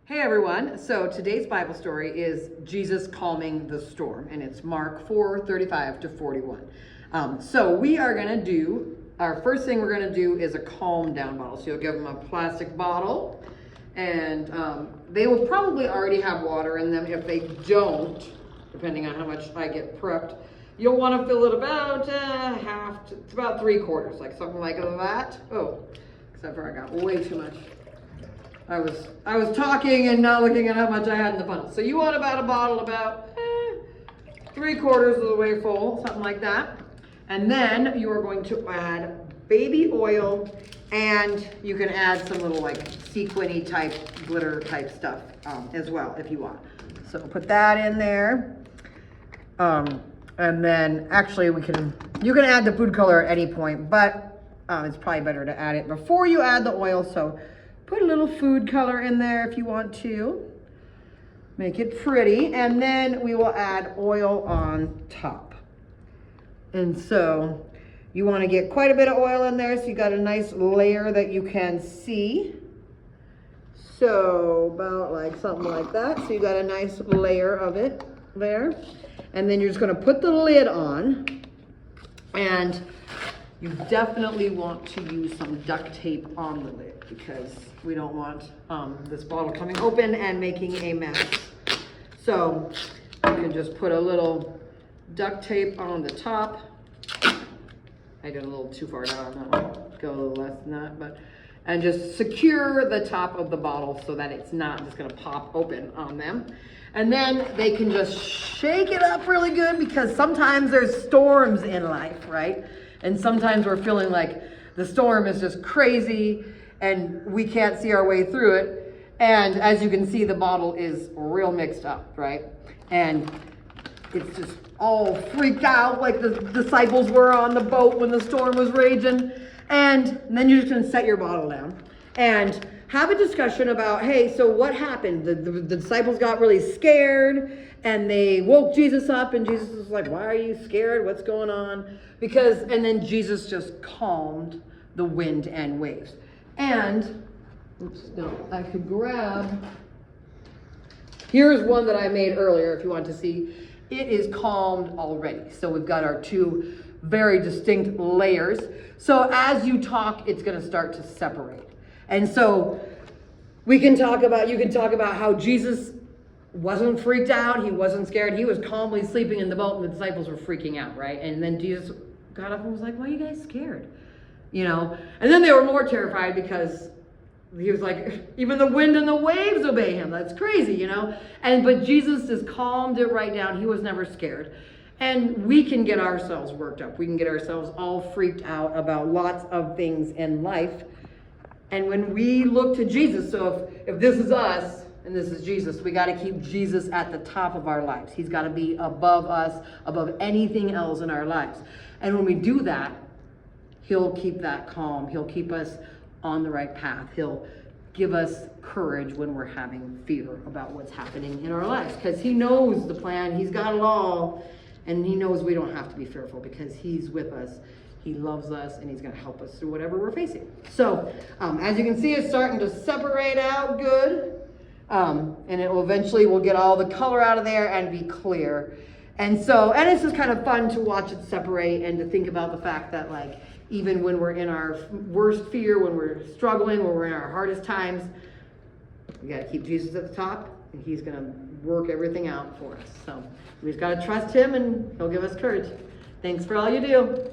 Hey everyone, so today's Bible story is Jesus calming the storm, and it's Mark 4:35 to 41. So we are going to do, our first thing we're going to do is a calm down bottle. So you'll give them a plastic bottle, and they will probably already have water in them. If they don't, depending on how much I get prepped, you'll want to fill it about half, it's about 3/4, like something like that. Oh, except for I got way too much. I was talking and not looking at how much I had in the funnel. So you want about a bottle about 3/4 of the way full, something like that. And then you are going to add baby oil, and you can add some little like sequiny type, glitter type stuff as well if you want. So put that in there. And then actually you can add the food color at any point, but it's probably better to add it before you add the oil. So put a little food color in there if you want to. Make it pretty. And then we will add oil on top. And so you want to get quite a bit of oil in there so you got a nice layer that you can see. So about like something like that. So you got a nice layer of it there. And then you're just going to put the lid on. And you definitely want to use some duct tape on the lid because we don't want this bottle coming open and making a mess. So you can just put a little duct tape on the top. I got a little too far down on that one. Go a little less than that, and just secure the top of the bottle so that it's not just gonna pop open on them. And then they can just shake it up really good because sometimes there's storms in life, right? And sometimes we're feeling like the storm is just crazy and we can't see our way through it. And as you can see, the bottle is real mixed up, right? And it's just all freaked out like the disciples were on the boat when the storm was raging. And then you're just gonna set your bottle down and have a discussion about, hey, so what happened? The disciples got really scared and they woke Jesus up, and Jesus was like, why are you scared? What's going on? And then Jesus just calmed the wind and waves. And, I could grab, here's one that I made earlier if you want to see. It is calmed already. So we've got our two very distinct layers. So as you talk, it's gonna start to separate. And so you can talk about how Jesus wasn't freaked out. He wasn't scared. He was calmly sleeping in the boat and the disciples were freaking out, right? And then Jesus got up and was like, why are you guys scared? And then they were more terrified because he was like, even the wind and the waves obey him. That's crazy, but Jesus just calmed it right down. He was never scared. And we can get ourselves worked up. We can get ourselves all freaked out about lots of things in life. And when we look to Jesus, so if this is us and this is Jesus, we got to keep Jesus at the top of our lives. He's got to be above us, above anything else in our lives. And when we do that, he'll keep that calm. He'll keep us on the right path. He'll give us courage when we're having fear about what's happening in our lives, because he knows the plan. He's got it all. And he knows we don't have to be fearful because he's with us. He loves us, and he's going to help us through whatever we're facing. So as you can see, it's starting to separate out good. And it will eventually, we'll get all the color out of there and be clear. And it's just kind of fun to watch it separate and to think about the fact that, like, even when we're in our worst fear, when we're struggling, when we're in our hardest times, we got to keep Jesus at the top, and he's going to work everything out for us. So we just got to trust him, and he'll give us courage. Thanks for all you do.